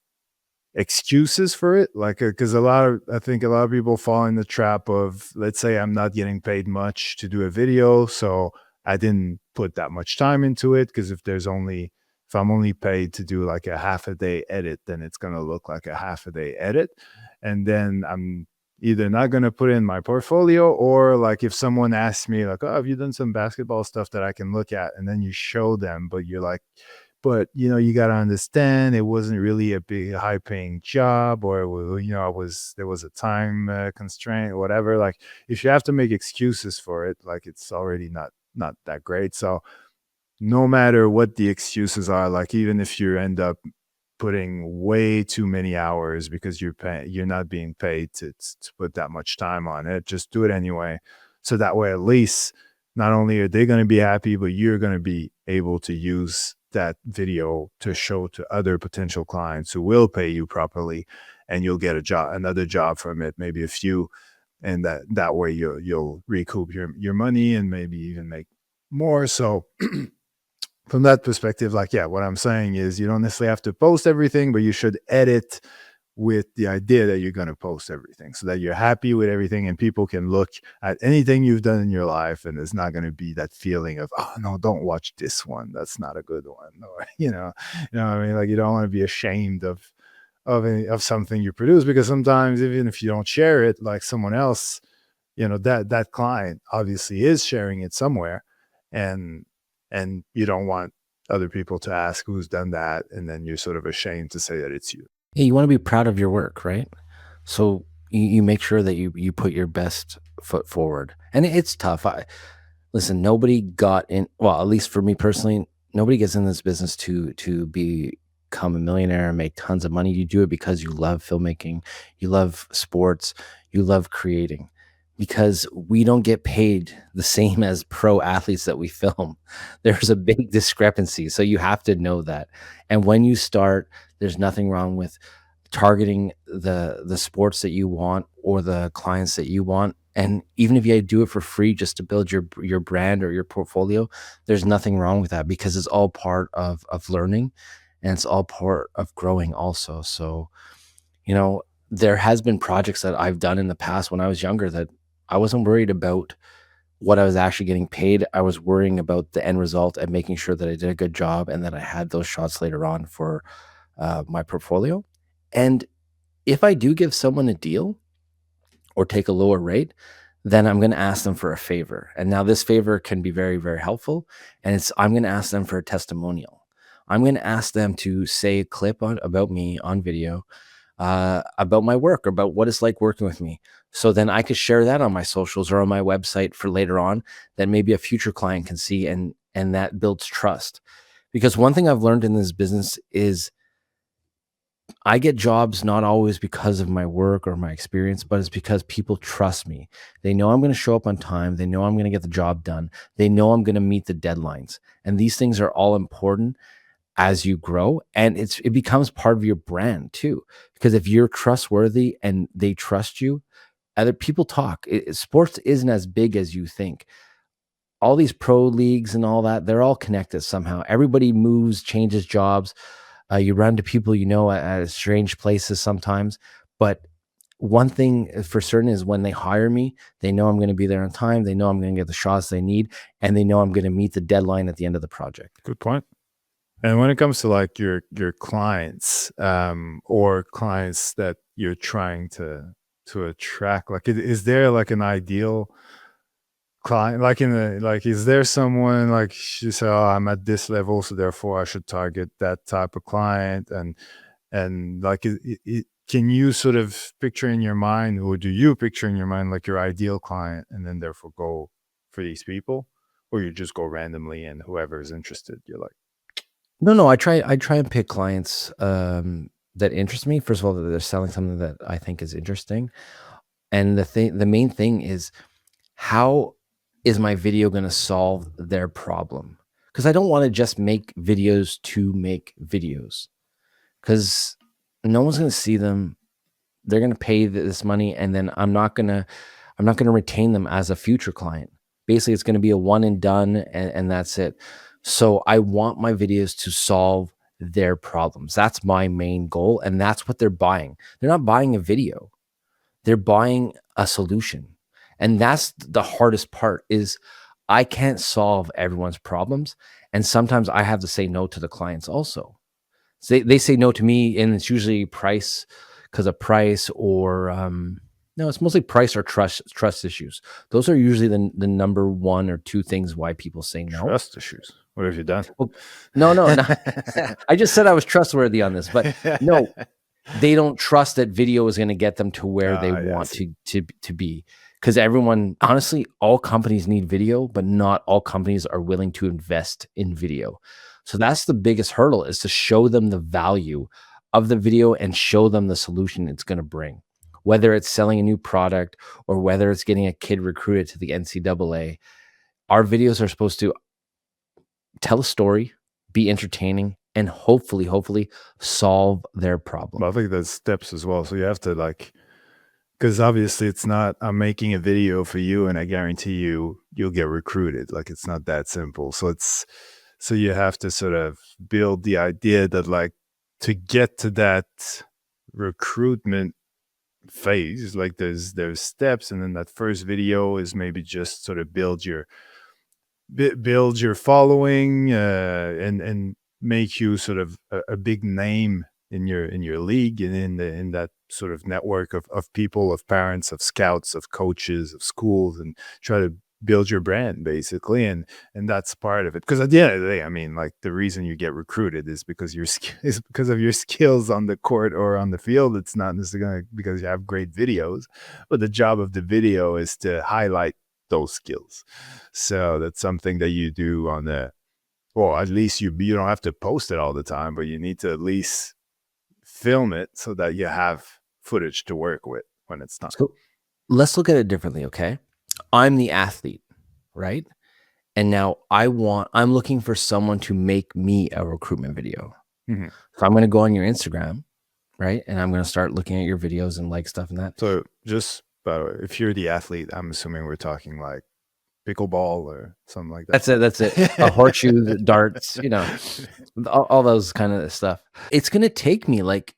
excuses for it, like, because I think a lot of people fall in the trap of, let's say I'm not getting paid much to do a video, so I didn't put that much time into it, because if I'm only paid to do like a half a day edit, then it's going to look like a half a day edit, and then I'm either not going to put in my portfolio, or like if someone asks me like, oh, have you done some basketball stuff that I can look at, and then you show them, but you're like, but, you gotta understand it wasn't really a big high paying job, or, I was there was a time, constraint or whatever. Like, if you have to make excuses for it, like, it's already not that great. So, no matter what the excuses are, like, even if you end up putting way too many hours because you're not being paid to put that much time on it, just do it anyway. So that way, at least, not only are they going to be happy, but you're going to be able to use that video to show to other potential clients who will pay you properly, and you'll get another job from it, maybe a few, and that way you'll recoup your money and maybe even make more. So from that perspective, like, yeah, what I'm saying is you don't necessarily have to post everything, but you should edit with the idea that you're going to post everything, so that you're happy with everything and people can look at anything you've done in your life, and there's not going to be that feeling of, oh no, don't watch this one, that's not a good one, or what I mean, like, you don't want to be ashamed of something you produce, because sometimes even if you don't share it, like, someone else, that client obviously is sharing it somewhere, and you don't want other people to ask who's done that, and then you're sort of ashamed to say that it's you. Yeah, you want to be proud of your work, right? So you make sure that you put your best foot forward. And it's tough. Listen, nobody got in, well, at least for me personally, nobody gets in this business to become a millionaire and make tons of money. You do it because you love filmmaking, you love sports, you love creating. Because we don't get paid the same as pro athletes that we film. There's a big discrepancy. So you have to know that. And when you start, there's nothing wrong with targeting the sports that you want or the clients that you want. And even if you do it for free just to build your brand or your portfolio, there's nothing wrong with that, because it's all part of learning, and it's all part of growing also. So, you know, there has been projects that I've done in the past when I was younger that I wasn't worried about what I was actually getting paid. I was worrying about the end result and making sure that I did a good job and that I had those shots later on for my portfolio. And if I do give someone a deal or take a lower rate, then I'm going to ask them for a favor. And now this favor can be very, very helpful. And I'm going to ask them for a testimonial. I'm going to ask them to say a clip about me on video, about my work, about what it's like working with me. So then I could share that on my socials or on my website for later on, that maybe a future client can see, and that builds trust. Because one thing I've learned in this business is I get jobs not always because of my work or my experience, but it's because people trust me. They know I'm going to show up on time. They know I'm going to get the job done. They know I'm going to meet the deadlines. And these things are all important as you grow, and it becomes part of your brand too. Because if you're trustworthy and they trust you, other people talk. Sports isn't as big as you think. All these pro leagues and all that, they're all connected somehow. Everybody moves, changes jobs. You run to people at strange places sometimes. But one thing for certain is when they hire me, they know I'm going to be there on time. They know I'm going to get the shots they need, and they know I'm going to meet the deadline at the end of the project. Good point. And when it comes to like your clients, or clients that you're trying to attract, like, is there like an ideal client, like, is there someone like you say, oh, I'm at this level, so therefore I should target that type of client, and like, can you sort of picture in your mind, or do you picture in your mind like your ideal client, and then therefore go for these people, or you just go randomly and whoever is interested, you're like, No, no, I try and pick clients that interest me. First of all, that they're selling something that I think is interesting. And the main thing is, how is my video going to solve their problem? Because I don't want to just make videos to make videos, because no one's going to see them. They're going to pay this money, and then I'm not gonna retain them as a future client. Basically, it's going to be a one and done, and that's it. So I want my videos to solve their problems. That's my main goal, and that's what they're buying. They're not buying a video. They're buying a solution. And that's the hardest part is I can't solve everyone's problems, and sometimes I have to say no to the clients also. So they say no to me, and it's usually price because of price or no, it's mostly price or trust issues. Those are usually the number one or two things why people say no. Trust issues. What have you done? Well, no. I just said I was trustworthy on this, but no, they don't trust that video is going to get them to where they Yeah, I want see. to be. Because everyone, honestly, all companies need video, but not all companies are willing to invest in video. So that's the biggest hurdle, is to show them the value of the video and show them the solution it's going to bring. Whether it's selling a new product or whether it's getting a kid recruited to the NCAA, our videos are supposed to tell a story, be entertaining, and hopefully solve their problem. But I think there's steps as well. So you have to like, because obviously it's not, I'm making a video for you and I guarantee you'll get recruited. Like it's not that simple. So you have to sort of build the idea that like to get to that recruitment phase, like there's steps, and then that first video is maybe just sort of build your following, and make you sort of a big name in your league and in that sort of network of people, of parents, of scouts, of coaches, of schools, and try to build your brand basically, and that's part of it. Because at the end of the day, I mean, like the reason you get recruited is because is because of your skills on the court or on the field. It's not necessarily because you have great videos, but the job of the video is to highlight those skills. So that's something that you do on the, well, at least you don't have to post it all the time, but you need to at least film it so that you have footage to work with when it's time. So let's look at it differently, okay? I'm the athlete, right? And now I'm looking for someone to make me a recruitment video. Mhm. So I'm going to go on your Instagram, right? And I'm going to start looking at your videos and like stuff and that. So just, by the way, if you're the athlete, I'm assuming we're talking like pickleball or something like that. That's it. A horseshoe, the darts, all those kind of stuff. It's going to take me like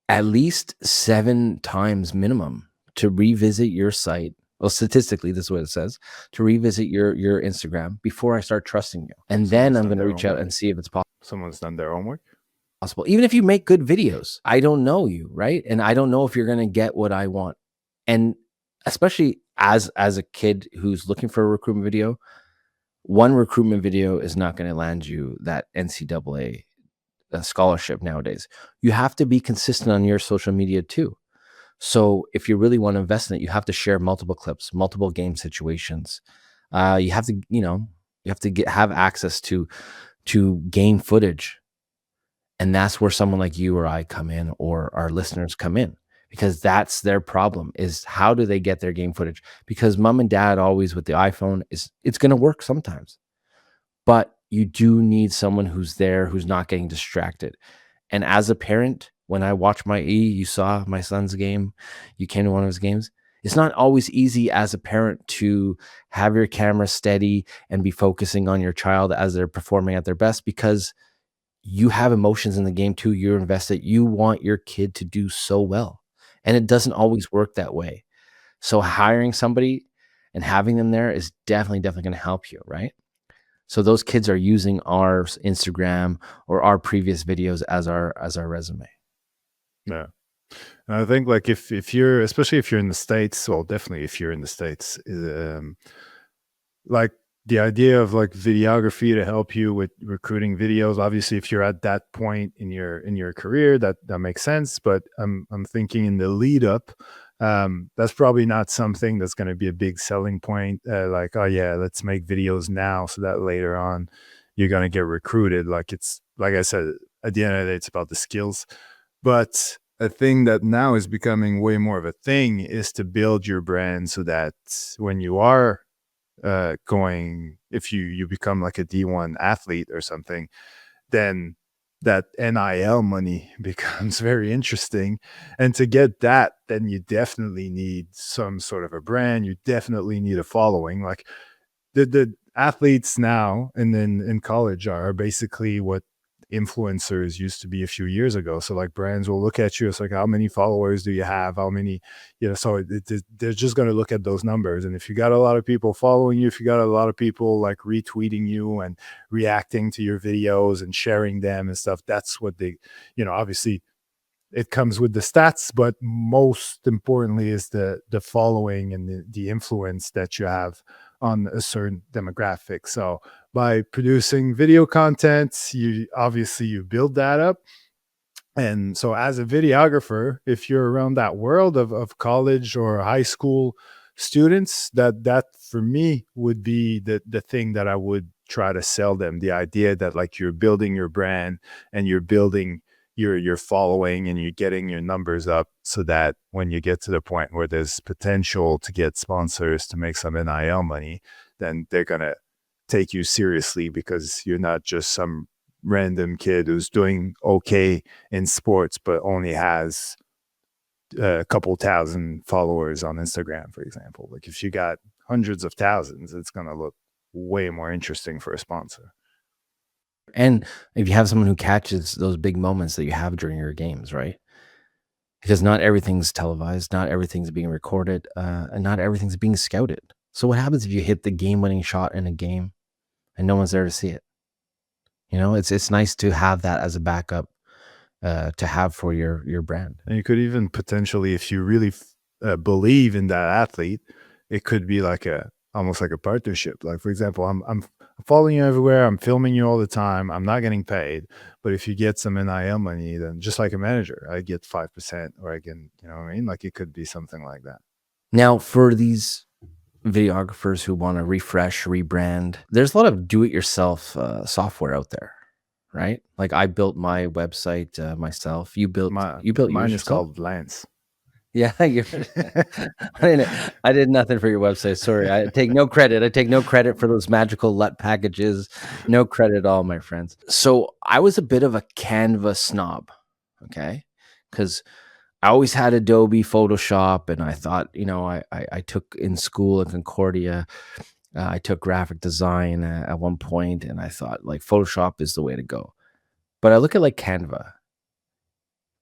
at least 7 times minimum to revisit your site. Well, statistically, this is what it says, to revisit your Instagram before I start trusting you. And then I'm going to reach out and see if it's Someone's done their homework. possible. Even if you make good videos, I don't know you, right? And I don't know if you're going to get what I want. And especially as a kid who's looking for a recruitment video, one recruitment video is not going to land you that NCAA scholarship nowadays. You have to be consistent on your social media too. So if you really want to invest in it, you have to share multiple clips, multiple game situations. You have to, have access to game footage, and that's where someone like you or I come in, or our listeners come in, because that's their problem: is how do they get their game footage? Because mom and dad always with the iPhone it's going to work sometimes, but you do need someone who's there, who's not getting distracted. And as a parent, when I watch you saw my son's game, you came to one of his games. It's not always easy as a parent to have your camera steady and be focusing on your child as they're performing at their best, because you have emotions in the game too. You're invested. You want your kid to do so well. And it doesn't always work that way. So hiring somebody and having them there is definitely going to help you, right? So those kids are using our Instagram or our previous videos as our resume. Yeah. And I think like if you're, especially if you're in the States, well, definitely if you're in the States, like the idea of like videography to help you with recruiting videos. Obviously, if you're at that point in your career, that makes sense. But I'm thinking in the lead up, that's probably not something that's going to be a big selling point. Like, oh yeah, let's make videos now so that later on you're going to get recruited. Like it's like I said, at the end of the day, it's about the skills. But a thing that now is becoming way more of a thing is to build your brand so that when you are if you become like a D1 athlete or something, then that NIL money becomes very interesting. And to get that, then you definitely need some sort of a brand. You definitely need a following. Like the athletes now and then in college are basically what influencers used to be a few years ago. So like brands will look at you, it's like, how many followers do you have, how many, so they're just going to look at those numbers. And if you got a lot of people following you, if you got a lot of people like retweeting you and reacting to your videos and sharing them and stuff, that's what they, obviously it comes with the stats, but most importantly is the following and the influence that you have on a certain demographic. So by producing video content, you build that up. And so as a videographer, if you're around that world of college or high school students, that for me would be the thing that I would try to sell them. The idea that like you're building your brand and you're building your following and you're getting your numbers up, so that when you get to the point where there's potential to get sponsors to make some NIL money, then they're gonna take you seriously, because you're not just some random kid who's doing okay in sports but only has a couple thousand followers on Instagram, for example. Like if you got hundreds of thousands, it's going to look way more interesting for a sponsor. And if you have someone who catches those big moments that you have during your games, right? Because not everything's televised, not everything's being recorded, and not everything's being scouted. So what happens if you hit the game-winning shot in a game and no one's there to see it? It's nice to have that as a backup, to have for your brand. And you could even potentially, if you really believe in that athlete, it could be like almost like a partnership. Like for example, I'm following you everywhere, I'm filming you all the time, I'm not getting paid, but if you get some NIL money, then just like a manager, I get 5%, or I can, you know what I mean? Like it could be something like that. Now, for these videographers who want to refresh, rebrand, there's a lot of do-it-yourself software out there, right? Like I built my website myself. You built Mine yours is yourself. called Lance. Yeah, I did nothing for your website. Sorry, I take no credit. I take no credit for those magical LUT packages. No credit at all, my friends. So I was a bit of a Canva snob, okay? Because I always had Adobe Photoshop, and I thought, I took in school at Concordia. I took graphic design at one point, and I thought like Photoshop is the way to go. But I look at like Canva.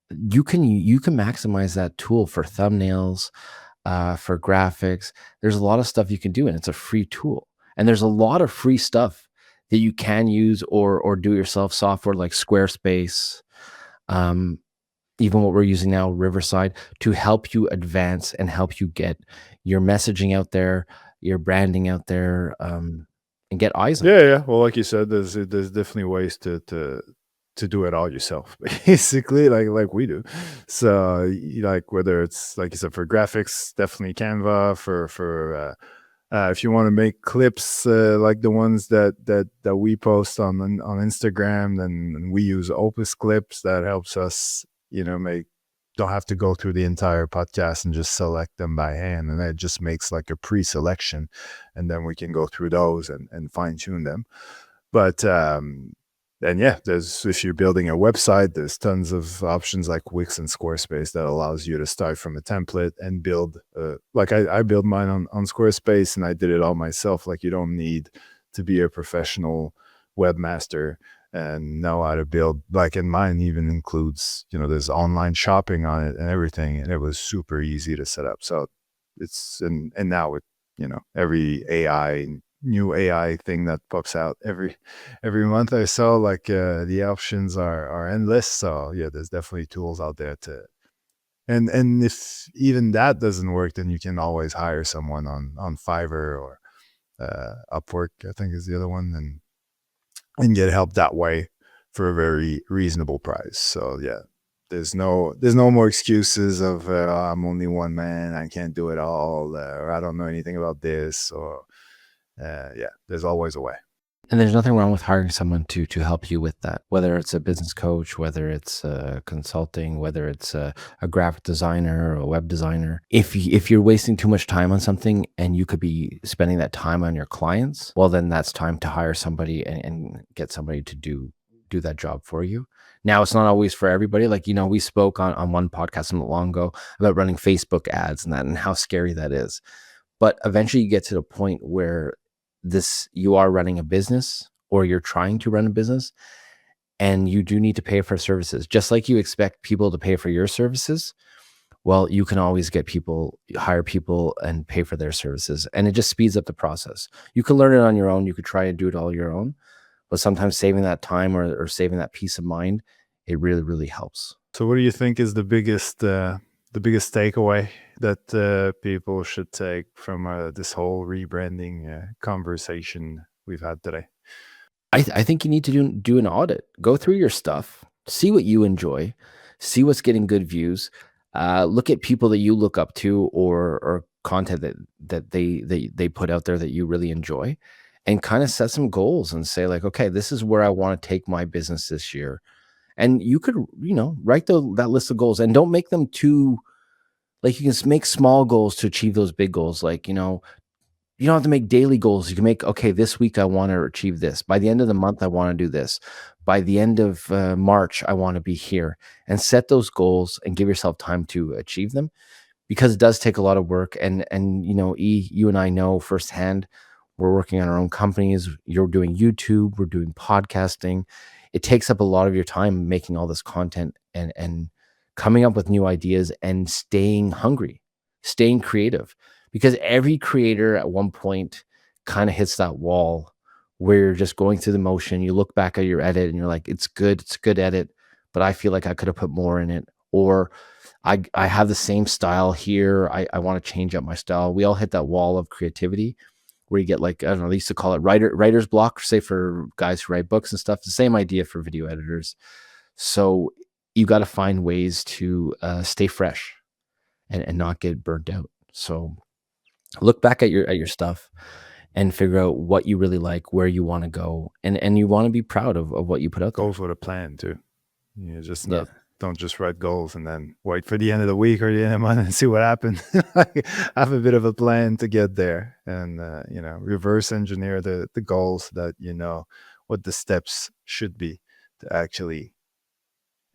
You can maximize that tool for thumbnails, for graphics. There's a lot of stuff you can do, and it's a free tool. And there's a lot of free stuff that you can use or do yourself software like Squarespace, um, even what we're using now, Riverside, to help you advance and help you get your messaging out there, your branding out there, and get eyes on Yeah, it. yeah. Well, like you said, there's definitely ways to do it all yourself, basically, like we do. So, like whether it's like you said for graphics, definitely Canva. If you want to make clips like the ones that we post on Instagram, then we use Opus Clips. That helps us, make don't have to go through the entire podcast and just select them by hand, and that just makes like a pre-selection, and then we can go through those and fine tune them. But and yeah, if you're building a website, there's tons of options like Wix and Squarespace that allows you to start from a template and build. Like I build mine on Squarespace, and I did it all myself. Like you don't need to be a professional webmaster and know how to build. Like, and mine even includes, there's online shopping on it and everything, and it was super easy to set up. So it's and now with every new AI thing that pops out every month or so, like the options are endless. So yeah, there's definitely tools out there to and if even that doesn't work, then you can always hire someone on Fiverr or Upwork, I think is the other one, and get help that way for a very reasonable price. So yeah, there's no more excuses of I'm only one man, I can't do it all, or I don't know anything about this, or yeah, there's always a way. And there's nothing wrong with hiring someone to help you with that, whether it's a business coach, whether it's consulting, whether it's a graphic designer or a web designer. If you're wasting too much time on something and you could be spending that time on your clients, well, then that's time to hire somebody and get somebody to do that job for you. Now, it's not always for everybody. Like, we spoke on one podcast not long ago about running Facebook ads and how scary that is. But eventually you get to the point where you are running a business or you're trying to run a business, and you do need to pay for services. Just like you expect people to pay for your services, well, you can always get people, hire people and pay for their services. And it just speeds up the process. You can learn it on your own. You could try and do it all your own, but sometimes saving that time or saving that peace of mind, it really, really helps. So, what do you think is the biggest takeaway that people should take from this whole rebranding conversation we've had today? I think you need to do an audit. Go through your stuff, see what you enjoy, see what's getting good views. Look at people that you look up to or content that they put out there that you really enjoy, and kind of set some goals and say like, okay, this is where I want to take my business this year. And you could, write that list of goals and don't make them too like you can make small goals to achieve those big goals. Like, you don't have to make daily goals. You can make, okay, this week I want to achieve this. By the end of the month, I want to do this. By the end of March, I want to be here, and set those goals and give yourself time to achieve them, because it does take a lot of work. And you and I know firsthand, we're working on our own companies. You're doing YouTube, we're doing podcasting. It takes up a lot of your time making all this content and coming up with new ideas and staying hungry, staying creative, because every creator at one point kind of hits that wall where you're just going through the motion. You look back at your edit and you're like, it's a good edit, but I feel like I could have put more in it. Or I have the same style here. I want to change up my style. We all hit that wall of creativity where you get like, I don't know, they used to call it writer's block, say for guys who write books and stuff. The same idea for video editors. So you got to find ways to stay fresh and not get burnt out. So look back at your stuff and figure out what you really like, where you want to go, and you want to be proud of what you put out there. Goals with a plan too. You just Yeah. not don't just write goals and then wait for the end of the week or the end of the month and see what happens. Like, have a bit of a plan to get there, and reverse engineer the goals, that you know what the steps should be to actually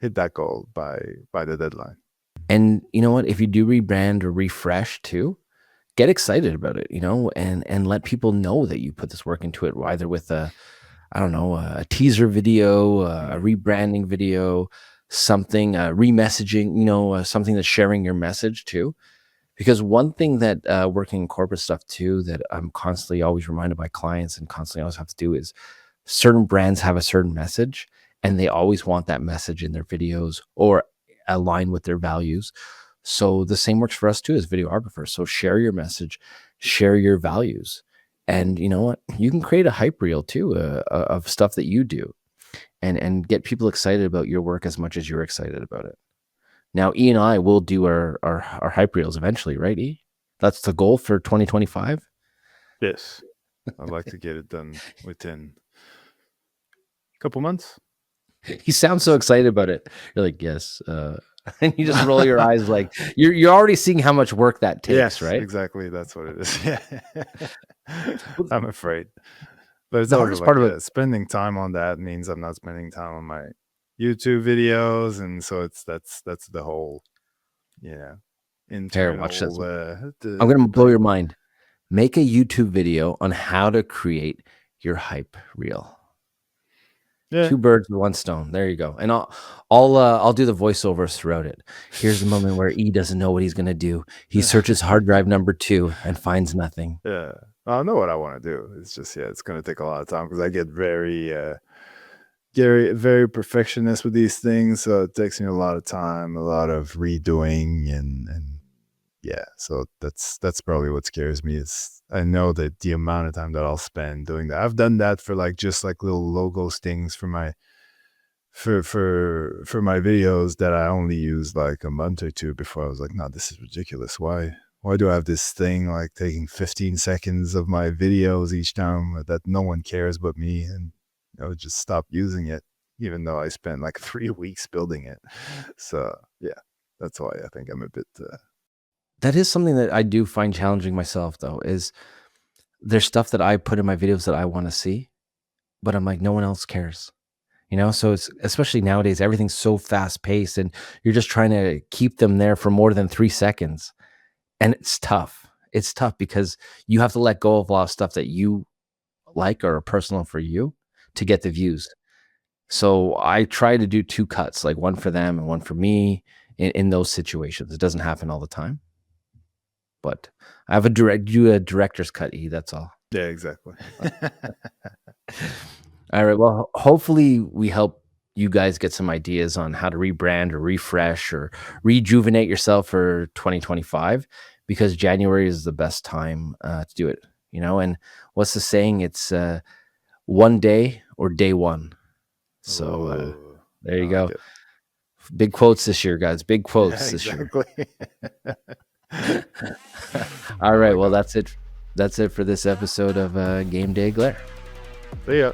hit that goal by the deadline. And you know what? If you do rebrand or refresh too, get excited about it, and let people know that you put this work into it, either with I don't know, a teaser video, a Mm. rebranding video, something, remessaging, something that's sharing your message too. Because one thing that working in corporate stuff too, that I'm constantly always reminded by clients and constantly always have to do is certain brands have a certain message and they always want that message in their videos or align with their values. So the same works for us too as videographers. So share your message, share your values. And you know what? You can create a hype reel too of stuff that you do, and get people excited about your work as much as you're excited about it. Now, E and I will do our hype reels eventually, right? E, that's the goal for 2025. Yes, I'd like to get it done within a couple months. You sound so excited about it. You're like, yes, and you just roll your eyes like you're already seeing how much work that takes, Yes, right? exactly. That's what it is. Yeah. Well, I'm afraid. But it's the also hardest like part about spending time on that means I'm not spending time on my YouTube videos. And so that's the whole, you know, here, watch this. internal I'm gonna the blow your thing. mind. Make a YouTube video on how to create your hype reel. Yeah. Two birds with one stone. There you go. And I'll do the voiceovers throughout it. Here's the moment where E doesn't know what he's gonna do. He searches hard drive number 2 and finds nothing. Yeah. I know what I want to do. It's just, yeah, it's going to take a lot of time because I get very perfectionist with these things. So it takes me a lot of time, a lot of redoing, and yeah. So that's probably what scares me, is I know that the amount of time that I'll spend doing that. I've done that for like just like little logos things for my for my videos that I only used like a month or two before I was like, no, this is ridiculous. Why do I have this thing like taking 15 seconds of my videos each time that no one cares but me? And just stop using it, even though I spent like 3 weeks building it. So yeah, that's why I think I'm a bit That is something that I do find challenging myself though, is there's stuff that I put in my videos that I want to see, but I'm like, no one else cares. So it's especially nowadays, everything's so fast paced and you're just trying to keep them there for more than 3 seconds. And it's tough. It's tough because you have to let go of a lot of stuff that you like or are personal for you to get the views. So I try to do 2 cuts, like one for them and one for me in those situations. It doesn't happen all the time, but I have a director's cut, that's all. Yeah, exactly. All right. Well, hopefully we help you guys get some ideas on how to rebrand or refresh or rejuvenate yourself for 2025, because January is the best time to do it. And what's the saying? It's one day or day one. So Oh, there I you like go. it. Big quotes this year, guys. Big Yeah, quotes this year. exactly. All I right. like Well, that. that's it. That's it for this episode of Game Day Glare. See ya.